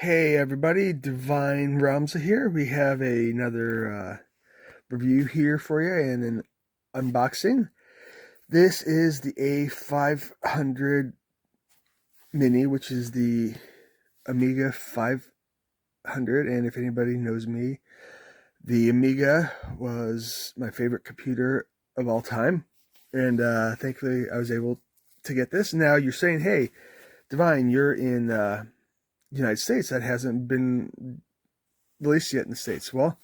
Hey everybody, Divine Ramza here. We have another review here for you and an unboxing. This is the A500 Mini, which is the Amiga 500. And if anybody knows me, the Amiga was my favorite computer of all time. And thankfully, I was able to get this. Now you're saying, hey, Divine, you're in the United States. That hasn't been released yet in the States. Well,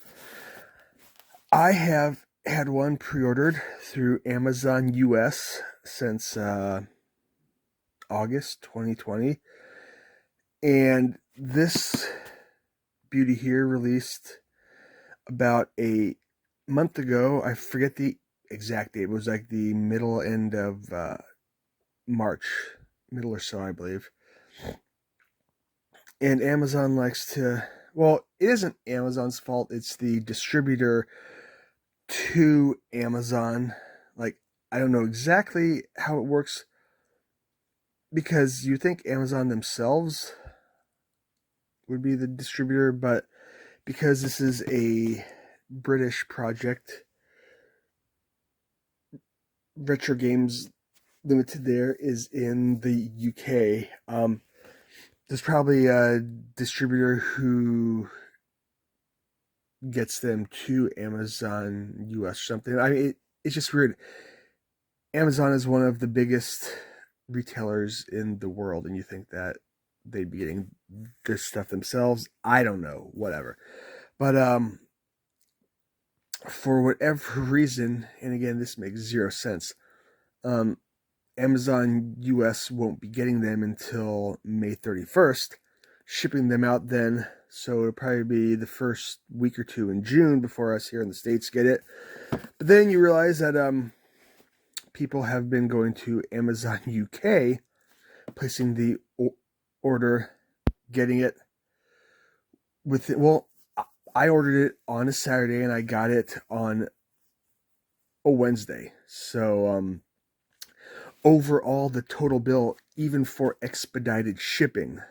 I have had one pre-ordered through Amazon US since August 2020, and this beauty here released about a month ago. I forget the exact date. It was like the end of March, middle or so, I believe. And Amazon likes to, well, it isn't Amazon's fault. It's the distributor to Amazon. Like, I don't know exactly how it works because you think Amazon themselves would be the distributor, but because this is a British project, Retro Games Ltd there is in the UK. There's probably a distributor who gets them to Amazon US or something. I mean, it's just weird. Amazon is one of the biggest retailers in the world, and you think that they'd be getting this stuff themselves. I don't know, whatever. But for whatever reason, and again, this makes zero sense, um, Amazon US won't be getting them until May 31st, shipping them out then. So it'll probably be the first week or two in June before us here in the States get it. But then you realize that people have been going to Amazon UK, placing the order, getting it with it. Well, I ordered it on a Saturday and I got it on a Wednesday. So overall, the total bill, even for expedited shipping,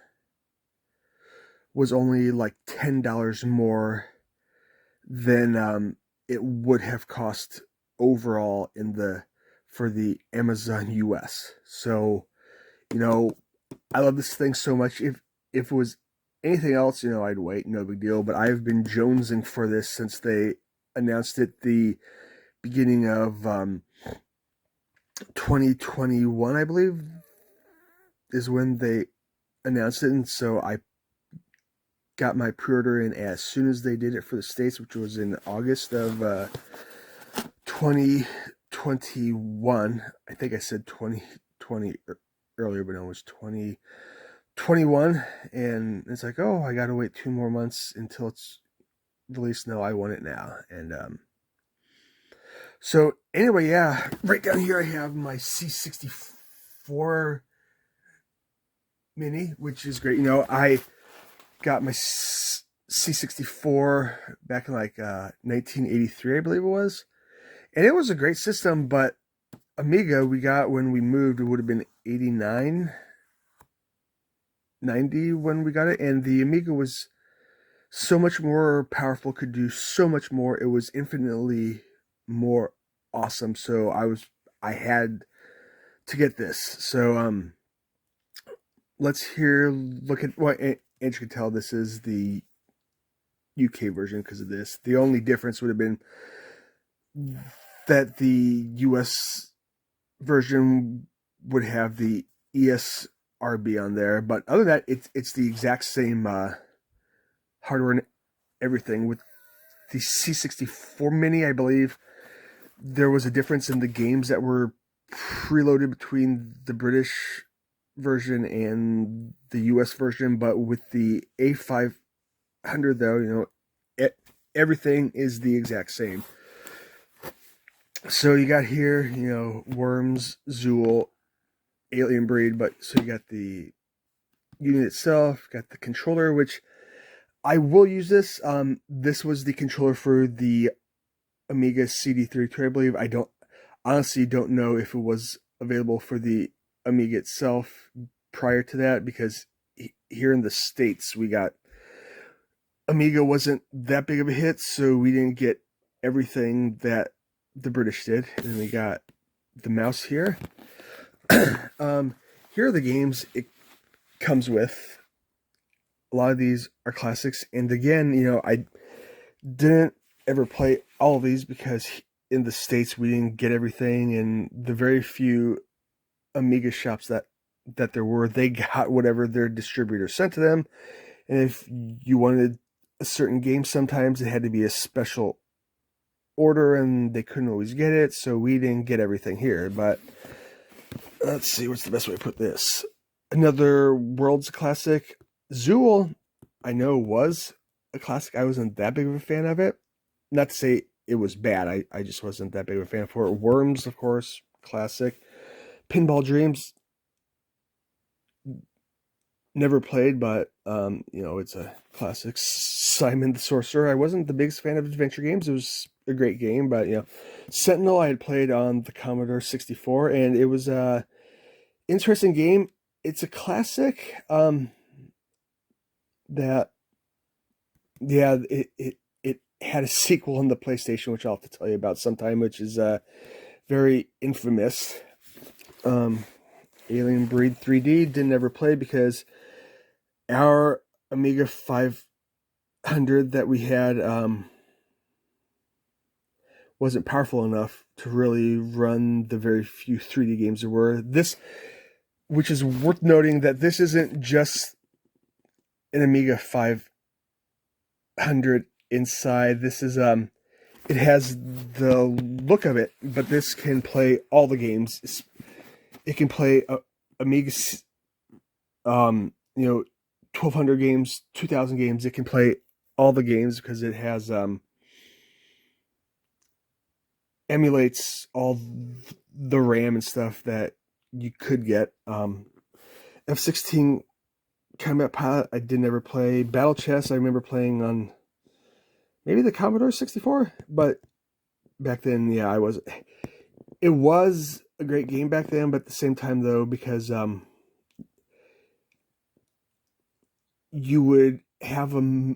was only like $10 more than it would have cost overall for the Amazon US. So, I love this thing so much. If it was anything else, I'd wait, no big deal. But I've been jonesing for this since they announced it the beginning of 2021, I believe, is when they announced it. And so I got my pre-order in as soon as they did it for the States, which was in August of 2021. I think I said 2020 earlier, but no, it was 2021. And it's like, oh, I gotta wait 2 more months until it's released. No, I want it now. And so anyway, yeah, right down here I have my C64 Mini, which is great. I got my C64 back in like 1983, I believe it was. And it was a great system, but Amiga we got when we moved, it would have been 89, 90 when we got it. And the Amiga was so much more powerful, could do so much more. It was infinitely more awesome. So I had to get this. So look at what Andrew can tell. This is the UK version because of this. The only difference would have been that the US version would have the ESRB on there, but other than that, it's the exact same hardware and everything. With the C64 Mini, I believe there was a difference in the games that were preloaded between the British version and the US version, but with the A500 though, everything is the exact same. So you got here, Worms, Zool, Alien Breed, but so you got the unit itself, got the controller, which I will use this. This was the controller for the Amiga CD32, I believe. I honestly don't know if it was available for the Amiga itself prior to that, because here in the States, we got Amiga wasn't that big of a hit, so we didn't get everything that the British did. And then we got the mouse here. Here are the games it comes with. A lot of these are classics, and again, I didn't ever play all of these because in the States we didn't get everything, and the very few Amiga shops that there were, they got whatever their distributor sent to them. And if you wanted a certain game, sometimes it had to be a special order, and they couldn't always get it, so we didn't get everything here. But let's see, what's the best way to put this? Another world's classic, Zool, I know was a classic. I wasn't that big of a fan of it. Not to say it was bad, I just wasn't that big of a fan for it. Worms, of course, classic. Pinball Dreams, never played, but it's a classic. Simon the Sorcerer, I wasn't the biggest fan of adventure games. It was a great game, but Sentinel I had played on the Commodore 64, and it was a interesting game. It's a classic. It had a sequel on the PlayStation, which I'll have to tell you about sometime, which is very infamous. Alien Breed 3D didn't ever play because our Amiga 500 that we had wasn't powerful enough to really run the very few 3D games there were. This, which is worth noting, that this isn't just an Amiga 500 inside. This is it has the look of it, but this can play all the games. It can play Amiga 1200 games, 2000 games. It can play all the games because it has emulates all the RAM and stuff that you could get. F-16 Combat Pilot I didn't ever play. Battle Chess I remember playing on maybe the Commodore 64, but back then, yeah, it was a great game back then, but at the same time though, because you would have a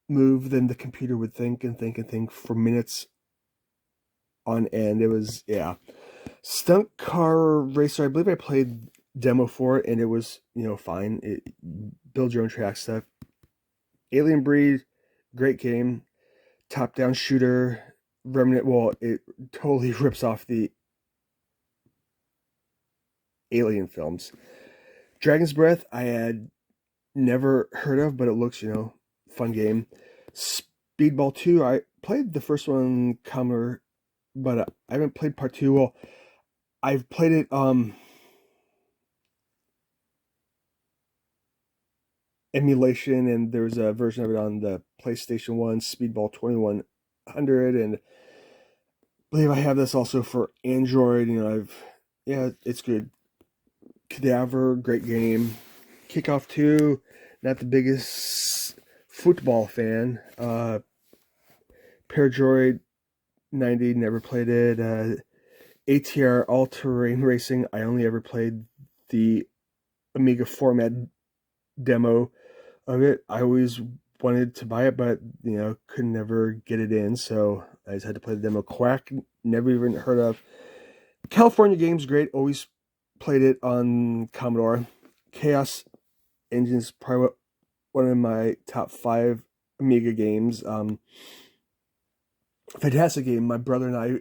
move, then the computer would think and think and think for minutes on end. It was, yeah. Stunt Car Racer, I believe I played demo for it, and it was, fine. It build your own track stuff. Alien Breed, great game. Top-down shooter, Remnant. Well, it totally rips off the Alien films. Dragon's Breath, I had never heard of, but it looks, fun game. Speedball 2, I played the first one, Commodore, but I haven't played part 2. Well, I've played it emulation, and there's a version of it on the PlayStation 1, Speedball 2100, and I believe I have this also for Android. It's good. Cadaver, great game. Kickoff 2, not the biggest football fan. Paradroid 90, never played it. ATR All Terrain Racing, I only ever played the Amiga format demo of it. I always wanted to buy it, but could never get it in, so I just had to play the demo. Quack, never even heard of. California Games, great, always played it on Commodore. Chaos Engine's probably one of my top 5 Amiga games. Fantastic game. My brother and I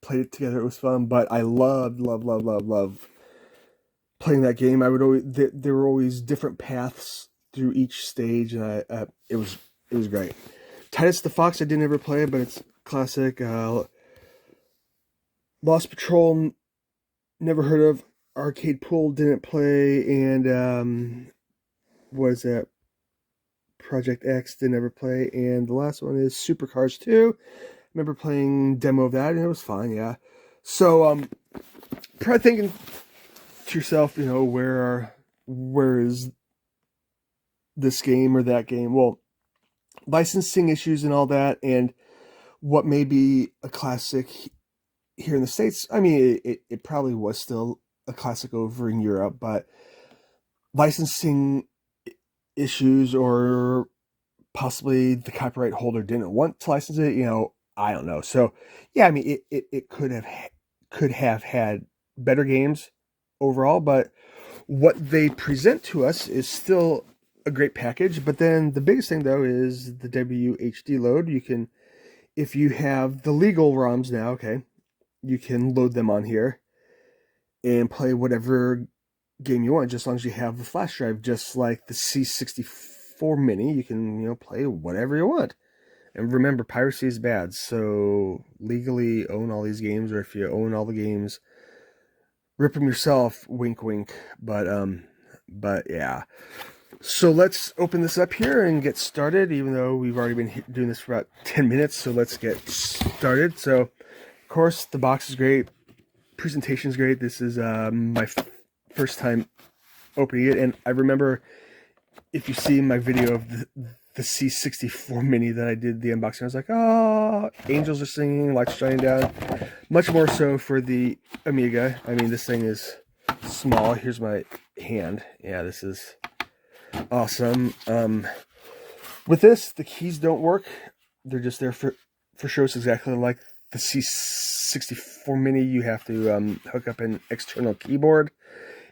played it together. It was fun, but I love playing that game. There were always different paths through each stage, and it was great. Titus the Fox I didn't ever play, but it's classic. Lost Patrol, never heard of. Arcade Pool, didn't play, and what is that? Project X, didn't ever play, and the last one is Supercars 2. Remember playing demo of that, and it was fine, yeah. So, probably thinking to yourself, where is this game or that game? Well, licensing issues and all that, and what may be a classic here in the States. I mean, it probably was still a classic over in Europe, but licensing issues, or possibly the copyright holder didn't want to license it. I don't know. So yeah, I mean, it could have had better games overall, but what they present to us is still a great package. But then the biggest thing though is the WHD load. You can, if you have the legal ROMs now, okay, you can load them on here and play whatever game you want, just as long as you have the flash drive. Just like the C64 Mini, you can play whatever you want. And remember, piracy is bad, so legally own all these games, or if you own all the games, rip them yourself. Wink, wink. But yeah. So let's open this up here and get started. Even though we've already been doing this for about 10 minutes, so let's get started. So, of course, the box is great. Presentation is great. This is my first time opening it, and I remember, if you see my video of the C64 Mini that I did the unboxing, I was like, oh, angels are singing, lights shining down. Much more so for the Amiga. I mean, this thing is small. Here's my hand. Yeah, this is awesome. With this, the keys don't work. They're just there for show. It's exactly like the C64 Mini. You have to hook up an external keyboard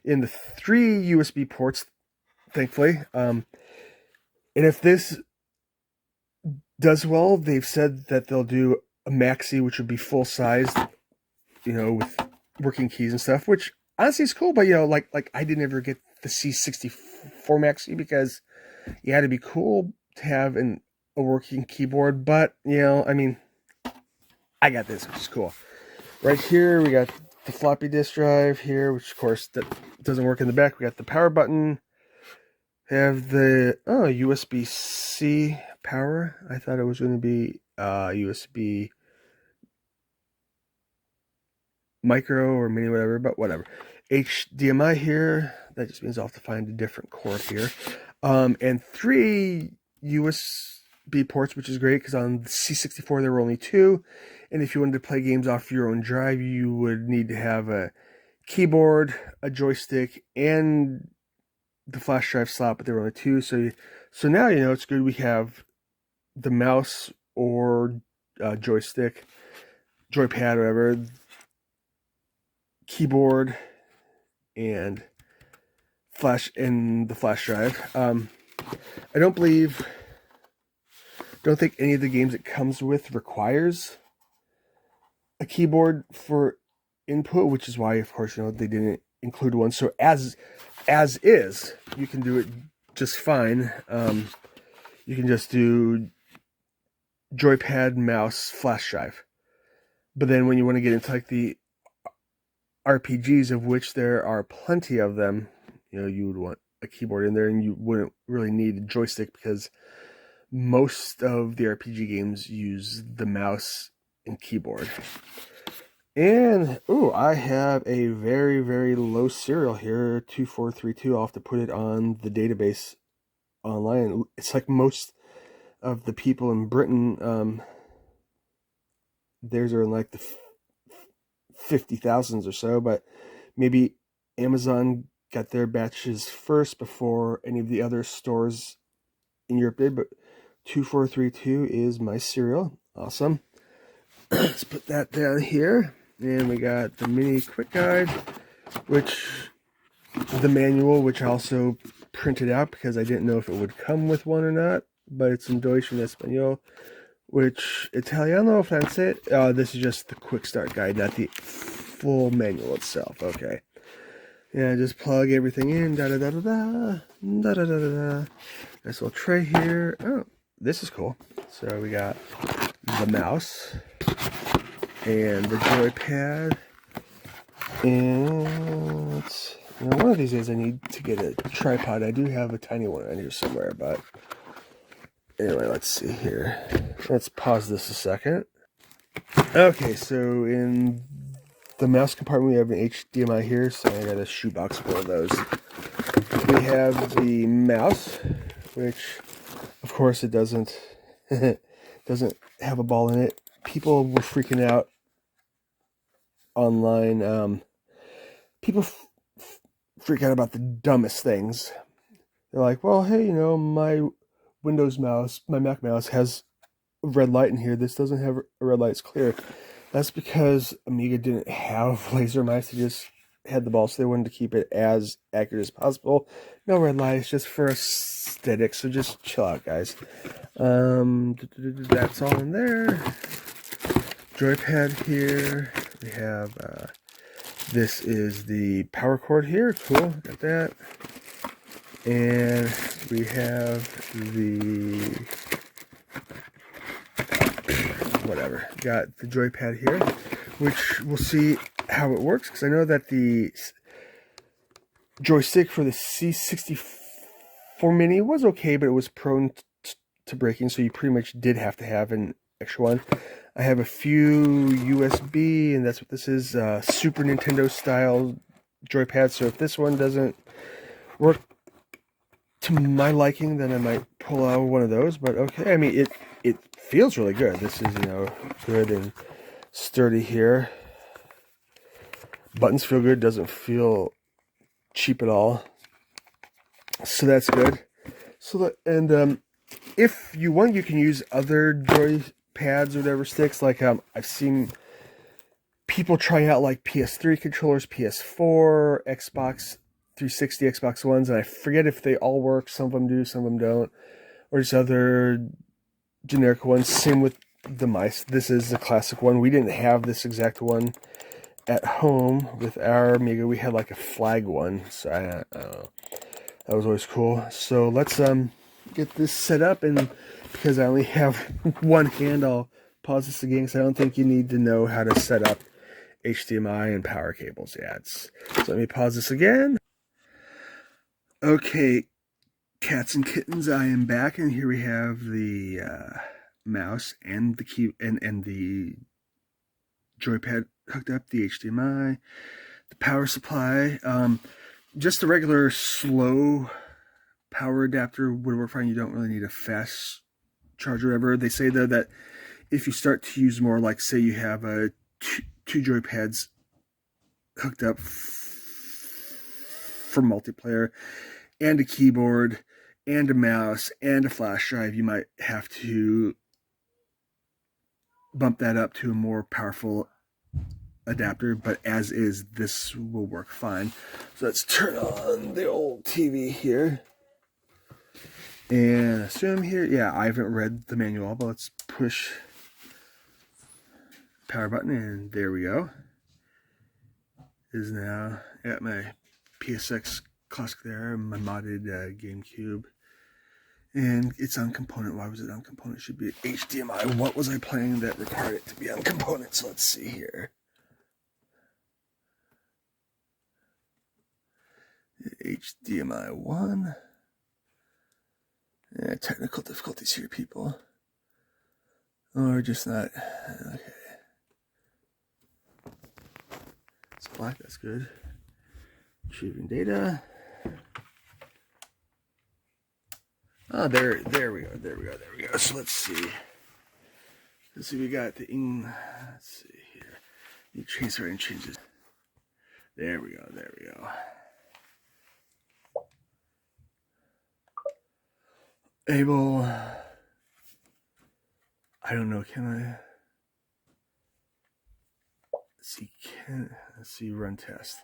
in the 3 USB ports, thankfully. And if this does well, they've said that they'll do a maxi, which would be full sized, with working keys and stuff, which honestly is cool. But like I didn't ever get the C64 maxi because you had to be cool to have a working keyboard. But I mean, I got this, which is cool. Right here, we got the floppy disk drive here, which of course that doesn't work in the back. We got the power button. Have the USB-C power. I thought it was going to be USB micro or mini, whatever, but whatever. HDMI here. That just means I'll have to find a different cord here. And 3 USB ports, which is great because on the C64 there were only 2. And if you wanted to play games off your own drive, you would need to have a keyboard, a joystick, and the flash drive slot, but there were only 2. So now it's good. We have the mouse or joystick, joypad, whatever, keyboard, and the flash drive. I don't think any of the games it comes with requires a keyboard for input, which is why, of course, they didn't include one. So as is, you can do it just fine. You can just do joypad, mouse, flash drive. But then when you want to get into like the RPGs, of which there are plenty of them, you would want a keyboard in there, and you wouldn't really need a joystick because most of the RPG games use the mouse and keyboard. And I have a very, very low serial here, 2432. I'll have to put it on the database online. It's like most of the people in Britain, theirs are in like the 50,000s or so, but maybe Amazon got their batches first before any of the other stores in Europe did. But 2432 is my serial. Awesome. Let's put that down here. And we got the mini quick guide, which the manual, which I also printed out because I didn't know if it would come with one or not, but it's in Deutsch and Espanol, which Italiano, francese. This is just the quick start guide, not the full manual itself. Okay. Yeah, just plug everything in. Da da da da da da da da da. Nice little tray here. Oh, this is cool. So we got the mouse and the joypad, and one of these days I need to get a tripod. I do have a tiny one in here somewhere, but anyway, let's see here. Let's pause this a second. Okay, so in the mouse compartment we have an HDMI here, so I got a shoebox full of those. We have the mouse, which of course it doesn't have a ball in it. People were freaking out online. People freak out about the dumbest things. They're like, well, hey, you know, my Windows mouse, my Mac mouse has a red light in here. This doesn't have a red light, it's clear. That's because Amiga didn't have laser mice. They just had the ball, so they wanted to keep it as accurate as possible. No red light, it's just for aesthetics, so just chill out, guys. That's all in there. Joypad here. We have, this is the power cord here. Cool, got that. And we have the, whatever, got the joypad here, which we'll see how it works, because I know that the joystick for the C64 Mini was okay, but it was prone to breaking, so you pretty much did have to have an extra one. I have a few USB, and that's what this is, Super Nintendo style joypad, so if this one doesn't work to my liking, then I might pull out one of those. But okay, I mean, it feels really good. This is, you know, good and sturdy here. Buttons feel good, doesn't feel cheap at all, so that's good. So that, and if you want, you can use other joypads or whatever sticks. Like I've seen people trying out like PS3 controllers, PS4, Xbox 360, Xbox Ones, and I forget if they all work. Some of them do, some of them don't, or just other generic ones. Same with the mice. This is the classic one. We didn't have this exact one at home with our Amiga. We had like a flag one, so I don't know. That was always cool. So let's get this set up, and because I only have one hand, I'll pause this again, because I don't think you need to know how to set up HDMI and power cables yet. So let me pause this again. Okay, cats and kittens, I am back, and here we have the mouse and the key and the joypad hooked up, the HDMI, the power supply. Just a regular slow power adapter would work fine. You don't really need a fast charger ever. They say though that if you start to use more, like say you have a two joypads hooked up for multiplayer, and a keyboard, and a mouse, and a flash drive, you might have to bump that up to a more powerful adapter, but as is, this will work fine. So let's turn on the old TV here. And assume here, yeah, I haven't read the manual, but let's push power button, and there we go. Is now at my PSX Classic there, my modded GameCube. And it's on component. Why was it on component? It should be HDMI. What was I playing that required it to be on component? So let's see here. HDMI 1. Yeah, technical difficulties here, people. Or just not. Okay. It's black, that's good. Retrieving data. Oh, there we go. So let's see. We got the let's see here. You transfer and changes. There we go. Able. I don't know. Can I? Let's see. Run test.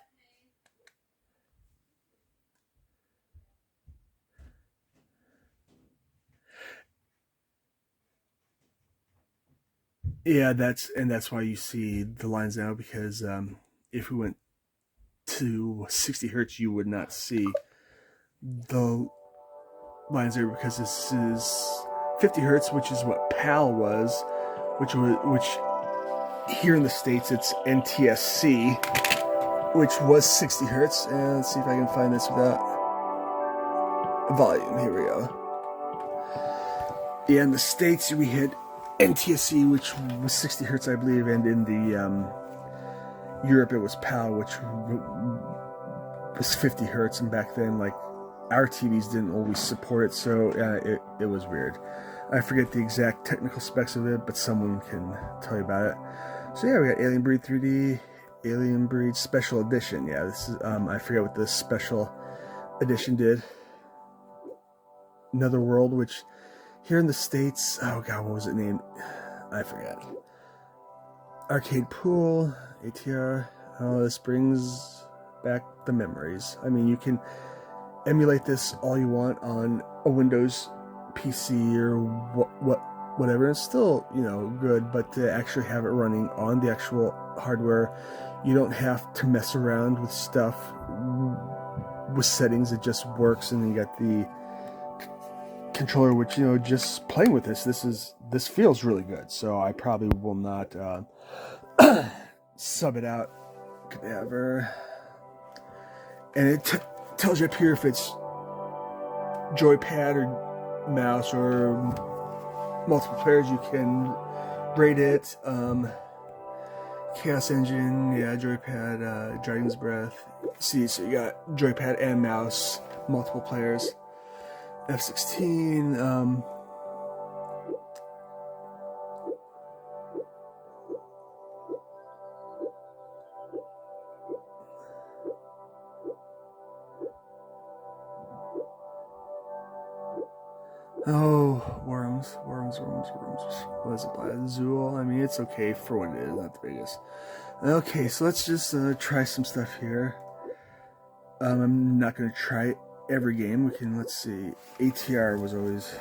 Yeah, that's why you see the lines now, because if we went to 60 hertz, you would not see the lines there, because this is 50 hertz, which is what PAL was, which here in the States it's NTSC, which was 60 hertz. And let's see if I can find this without volume. Here we go. Yeah, in the States we had NTSC, which was 60 hertz, I believe, and in the Europe it was PAL, which was 50 hertz. And back then, like, our TVs didn't always support it, so it was weird. I forget the exact technical specs of it, but someone can tell you about it. So yeah, we got Alien Breed 3D, Alien Breed Special Edition. Yeah, this is I forget what the Special Edition did. Another World, which here in the States, oh god, what was it named? I forget. Arcade Pool, ATR. Oh, this brings back the memories. I mean, you can emulate this all you want on a Windows PC or whatever. It's still, you know, good, but to actually have it running on the actual hardware, you don't have to mess around with stuff, with settings. It just works, and then you got the controller, which, you know, just playing with this feels really good. So I probably will not sub it out. Cadaver. And it tells you up here if it's joypad or mouse or multiple players. You can rate it. Chaos Engine, yeah, joypad, Dragon's Breath. See, so you got joypad and mouse, multiple players. F16. Oh, worms. What is it? Zool? I mean, it's okay for what it is, not the biggest. Okay, so let's just try some stuff here. I'm not going to try every game. We can, let's see. ATR was always...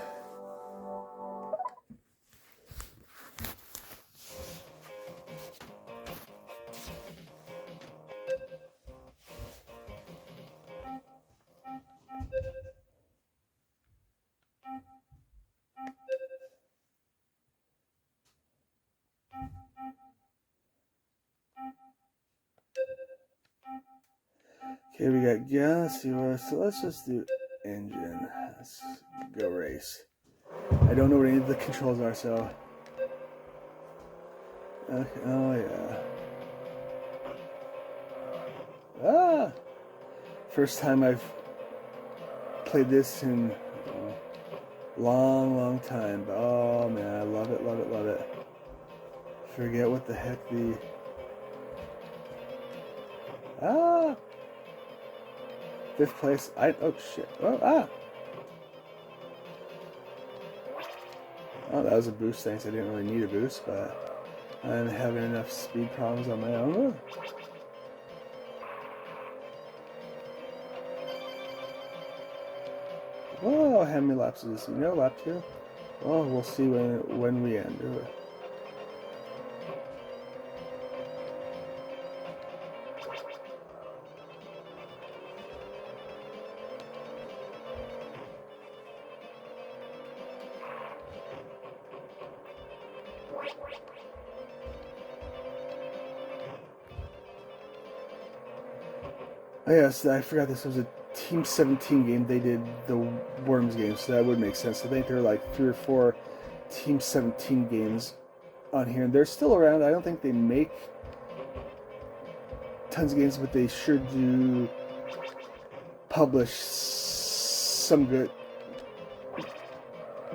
Okay, we got gas. So let's just do engine. Let's go race. I don't know what any of the controls are, so... Okay, oh yeah. Ah! First time I've played this in a long time. But oh man, I love it. Forget what the heck the... Ah! 5th place. Oh shit. Oh that was a boost. Thanks. I didn't really need a boost, but I'm having enough speed problems on my own. Whoa, how many laps is this? You know, lap 2? Well, we'll see when we end. Oh yes, I forgot this was a Team 17 game. They did the Worms game, so that would make sense. I think there are like 3 or 4 Team 17 games on here, and they're still around. I don't think they make tons of games, but they sure do publish some good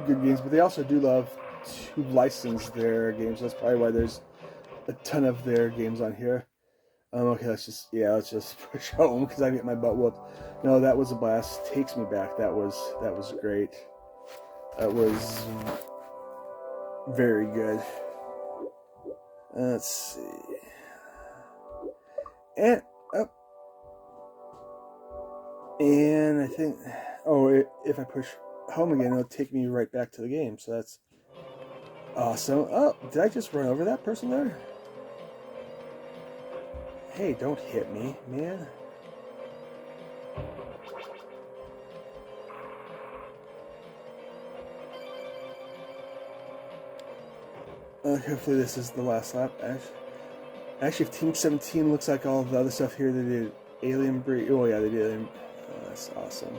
games. But they also do love to license their games. That's probably why there's a ton of their games on here. Okay, let's just push home because I get my butt whooped. No, that was a blast. Takes me back. That was great. That was very good. Let's see. And up. And I think, if I push home again, it'll take me right back to the game. So that's awesome. Oh, did I just run over that person there? Hey, don't hit me, man. Hopefully this is the last lap. Actually, if Team 17 looks like all the other stuff here, they did Alien Breed. Oh yeah, they did Alien. Oh, that's awesome.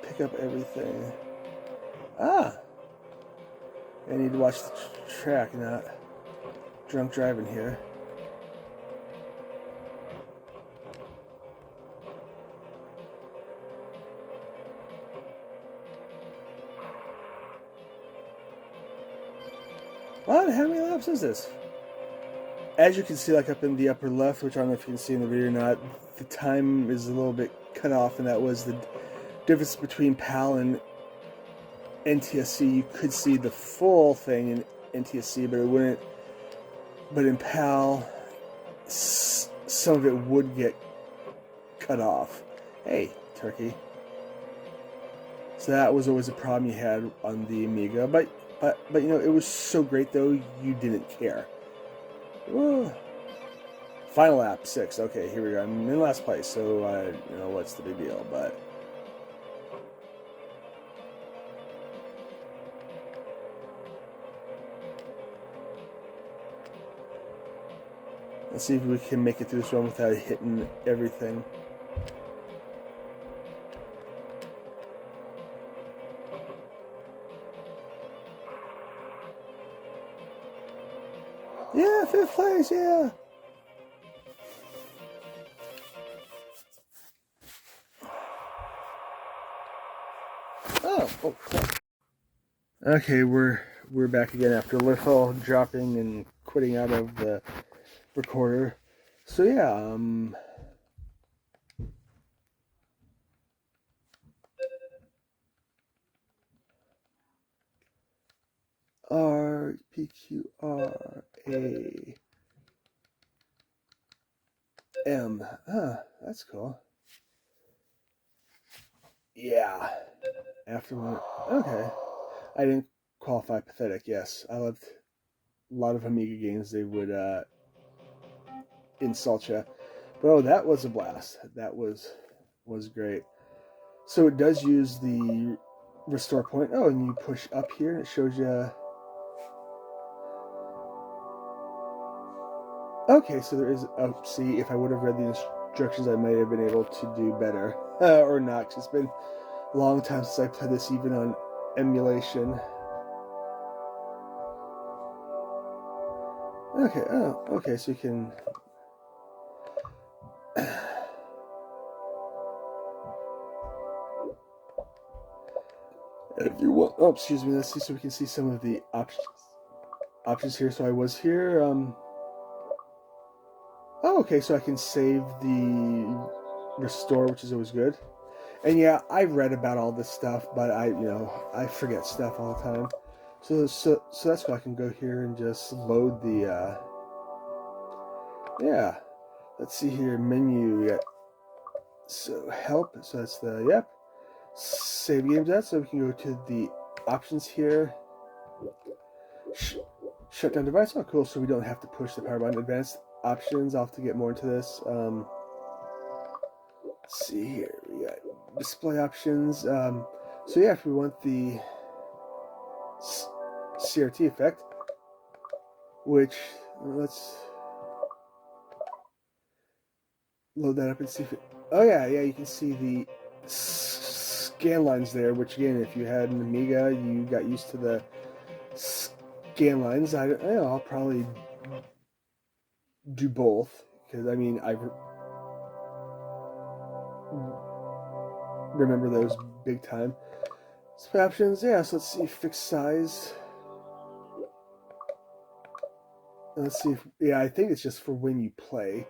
Pick up everything. Ah! I need to watch the track, not drunk driving here. What? How many laps is this? as you can see, like up in the upper left, which I don't know if you can see in the video or not, the time is a little bit cut off, and that was the difference between PAL and NTSC. You could see the full thing in NTSC, but it wouldn't. But in PAL, some of it would get cut off. Hey, turkey. So that was always a problem you had on the Amiga, but you know, it was so great though, you didn't care. Whoa. Final lap 6. Okay, here we go. I'm in last place, so you know, what's the big deal? But let's see if we can make it through this one without hitting everything. Yeah, 5th place, yeah. Oh. Okay, we're back again after Little dropping and quitting out of the recorder. So yeah, RPQRAM. That's cool. Yeah. After one. Okay. I didn't qualify pathetic. Yes, I loved a lot of Amiga games. They would insult you. But oh, that was a blast. That was great. So it does use the restore point. Oh, and you push up here and it shows you. Okay, so there is. Oh, see, if I would have read the instructions, I might have been able to do better. Or not, 'cause it's been a long time since I played this, even on emulation. Okay, oh, okay, so you can. If you want. Oh, excuse me, let's see, so we can see some of the options here. So I was here. Oh, okay, so I can save the restore, which is always good. And yeah, I've read about all this stuff, but I forget stuff all the time. So that's why I can go here and just load the, yeah. Let's see here, menu, we got, so help, so that's the, yep. Save games at, so we can go to the options here. Shut down device, oh cool, so we don't have to push the power button. Advanced options, I'll have to get more into this. Let's see here, we got display options. So yeah, if we want the CRT effect, which, let's load that up and see if it, oh yeah, you can see the scan lines there, which again, if you had an Amiga, you got used to the scan lines. I'll probably do both, because I mean, I remember those big time. Display options, yeah, so let's see, fixed size. Let's see if, yeah, I think it's just for when you play.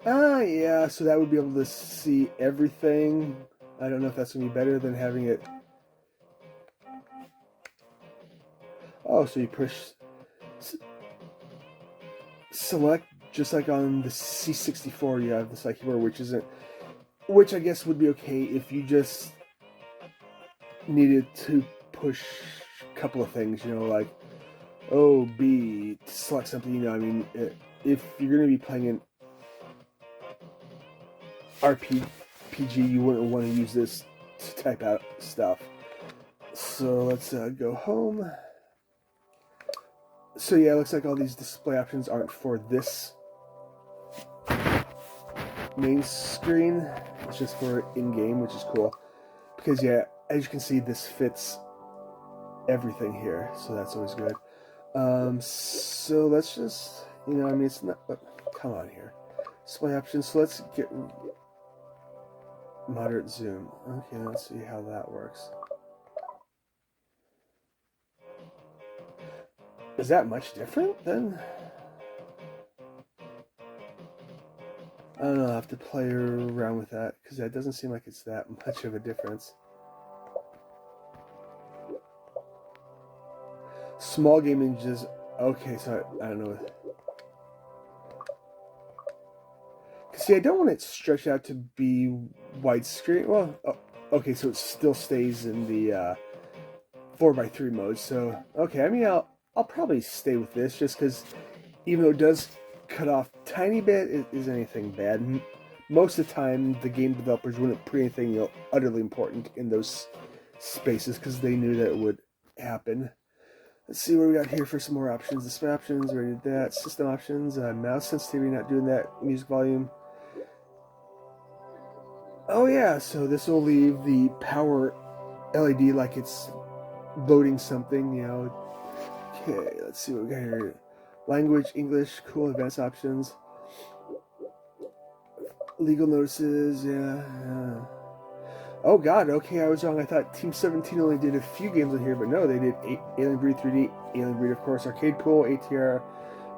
Yeah, so that would be able to see everything. I don't know if that's going to be better than having it. Oh, so you push select, just like on the C64, you have the side keyboard, which I guess would be okay if you just needed to push a couple of things, like O, B, to select something, I mean, if you're going to be playing an RPG, you wouldn't want to use this to type out stuff. So let's go home. So yeah, it looks like all these display options aren't for this main screen. It's just for in-game, which is cool. Because yeah, as you can see, this fits everything here, so that's always good. So let's just, I mean, it's not, come on here. Display options, so let's get moderate zoom. Okay, let's see how that works. Is that much different than? I don't know, I'll have to play around with that, because that doesn't seem like it's that much of a difference. Small game images, okay, so I don't know. See, I don't want it stretched out to be widescreen. Well, okay, so it still stays in the 4:3 mode. So, okay, I mean, I'll probably stay with this just because, even though it does cut off a tiny bit, it isn't anything bad. Most of the time, the game developers wouldn't put anything utterly important in those spaces because they knew that it would happen. Let's see what we got here for some more options. Display options, already did that. System options, mouse sensitivity, not doing that. Music volume. Oh yeah, so this will leave the power LED like it's loading something, you know. Okay, let's see what we got here. Language, English, cool, advanced options. Legal notices, yeah. Oh god, okay, I was wrong. I thought Team 17 only did a few games on here, but no, they did Alien Breed 3D, Alien Breed, of course, Arcade Pool, ATR,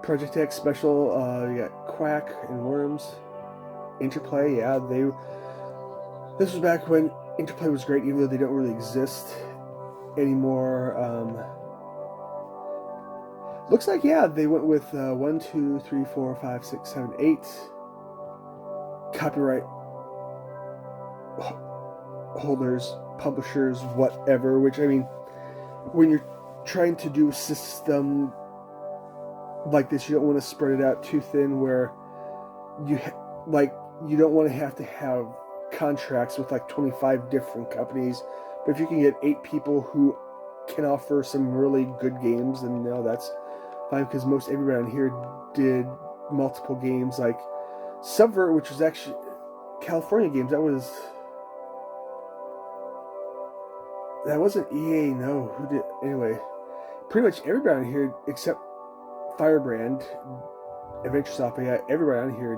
Project X Special, you got Quack and Worms, Interplay, yeah, this was back when Interplay was great, even though they don't really exist anymore. Looks like, yeah, they went with 1, 2, 3, 4, 5, 6, 7, 8 copyright holders, publishers, whatever, which, I mean, when you're trying to do a system like this, you don't want to spread it out too thin where you don't want to have contracts with like 25 different companies. But if you can get 8 people who can offer some really good games, then that's fine, because most everybody around here did multiple games, like Subvert, which was actually California games. That wasn't EA, no. Who did? Anyway, pretty much everybody around here except Firebrand, Adventuresoft, yeah, everybody around here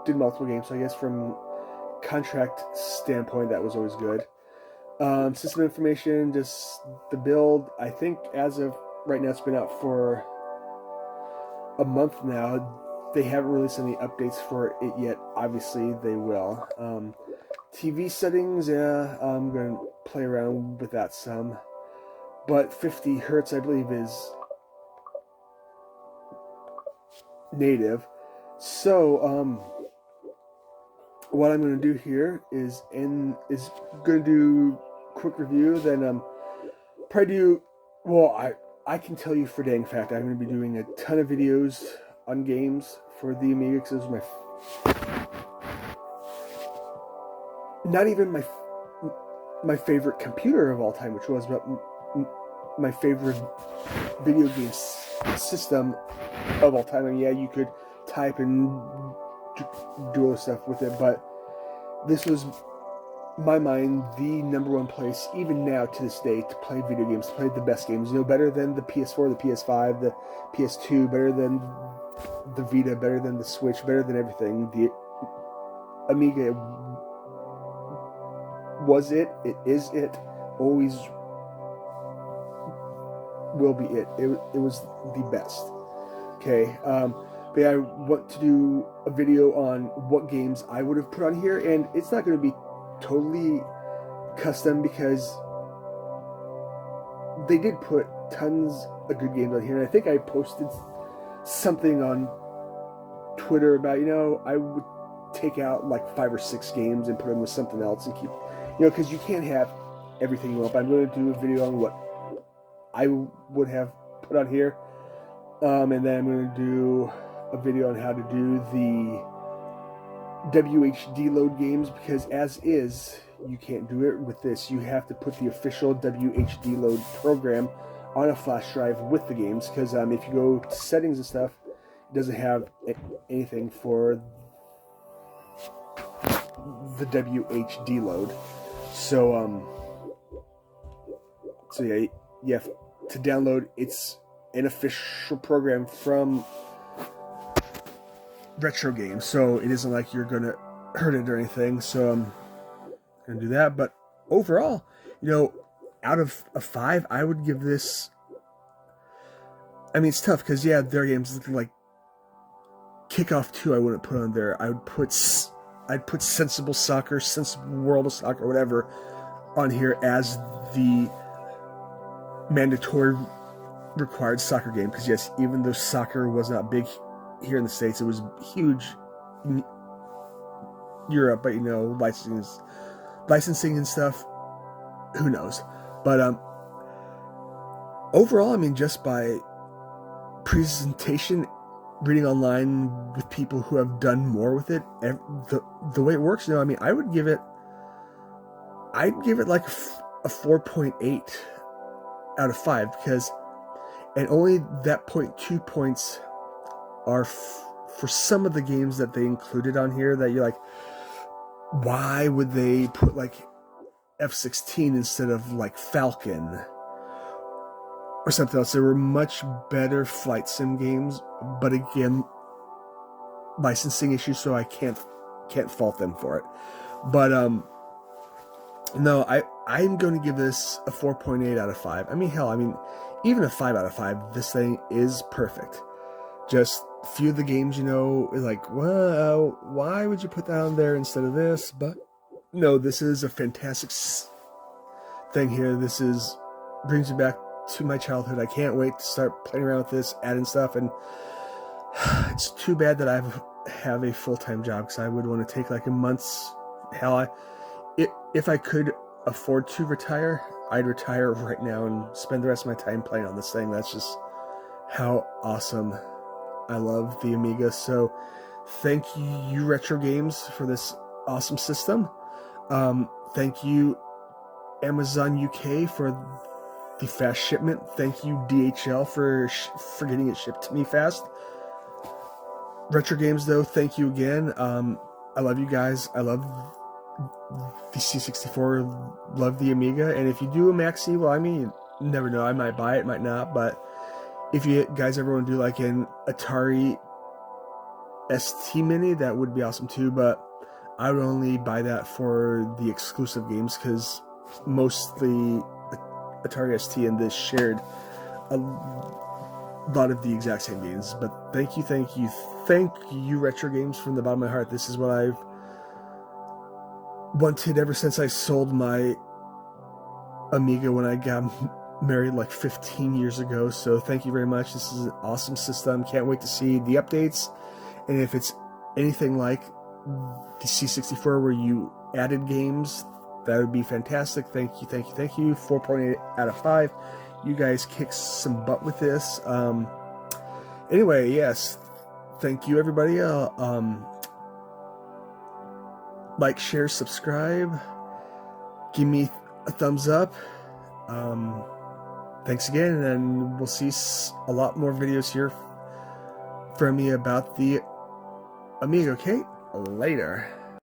did multiple games. So I guess from contract standpoint, that was always good. System information, just the build. I think as of right now, it's been out for a month now. They haven't released any updates for it yet. Obviously, they will. TV settings, yeah, I'm going to play around with that some. But 50 hertz, I believe, is native. So, what I'm going to do here is going to do a quick review. Then probably do, well, I can tell you for dang fact I'm going to be doing a ton of videos on games for the Amiga, because it was not even my favorite computer of all time, which was, but my favorite video game system of all time. I mean, yeah, you could type and do all stuff with it, but this was, in my mind, the #1 place, even now to this day, to play video games, to play the best games. Better than the PS4, the PS5, the PS2, better than the Vita, better than the Switch, better than everything. The Amiga was it is it, always will be it. It was the best. Okay, but yeah, I want to do a video on what games I would have put on here, and it's not going to be totally custom because they did put tons of good games on here, and I think I posted something on Twitter about, I would take out like 5 or 6 games and put them with something else and keep, because you can't have everything you want. But I'm going to do a video on what I would have put on here, and then I'm going to do a video on how to do the WHD load games, because as is, you can't do it with this. You have to put the official WHD load program on a flash drive with the games, because if you go to settings and stuff, it doesn't have anything for the WHD load. So yeah, you have to download. It's an official program from Retro Games, so it isn't like you're gonna hurt it or anything. So I'm gonna do that. But overall, out of a 5, I would give this. I mean, it's tough because, yeah, their games look like Kickoff 2 I wouldn't put on there. I'd put Sensible Soccer, Sensible World of Soccer, whatever, on here as the mandatory required soccer game. Because yes, even though soccer was not big here in the States, it was huge in Europe, but you know, licensing and stuff, who knows. But overall, I mean, just by presentation, reading online with people who have done more with it, the way it works, you know, I mean, I'd give it like a 4.8 out of 5, because, and only that 0.2 points are for some of the games that they included on here that you're like, why would they put like F-16 instead of like Falcon or something else? There were much better flight sim games, but again, licensing issues, so I can't fault them for it. But no, I'm going to give this a 4.8 out of 5. I mean, hell, I mean, even a 5 out of 5, this thing is perfect. Just a few of the games, you know, like, well, why would you put that on there instead of this? But no, this is a fantastic thing here. This brings me back to my childhood. I can't wait to start playing around with this, adding stuff, and it's too bad that I have a full-time job, because I would want to take like a month's, hell, if I could afford to retire, I'd retire right now and spend the rest of my time playing on this thing. That's just how awesome I love the Amiga. So thank you, Retro Games, for this awesome system. Thank you, Amazon UK, for the fast shipment. Thank you, DHL, for getting it shipped to me fast. Retro Games, though, thank you again. I love you guys. I love the C64, love the Amiga, and if you do a Maxi, well, I mean, you never know, I might buy it, might not, but if you guys ever want to do like an Atari ST Mini, that would be awesome too, but I would only buy that for the exclusive games, because mostly Atari ST and this shared a lot of the exact same games. But thank you, Retro Games, from the bottom of my heart. This is what I've wanted ever since I sold my Amiga when I got married like 15 years ago. So thank you very much. This is an awesome system. Can't wait to see the updates, and if it's anything like the C64 where you added games, that would be fantastic. Thank you. 4.8 out of 5. You guys kick some butt with this. Anyway, yes, thank you, everybody. Like, share, subscribe, give me a thumbs up. Thanks again, and we'll see a lot more videos here from me about the Amiga. Okay, later.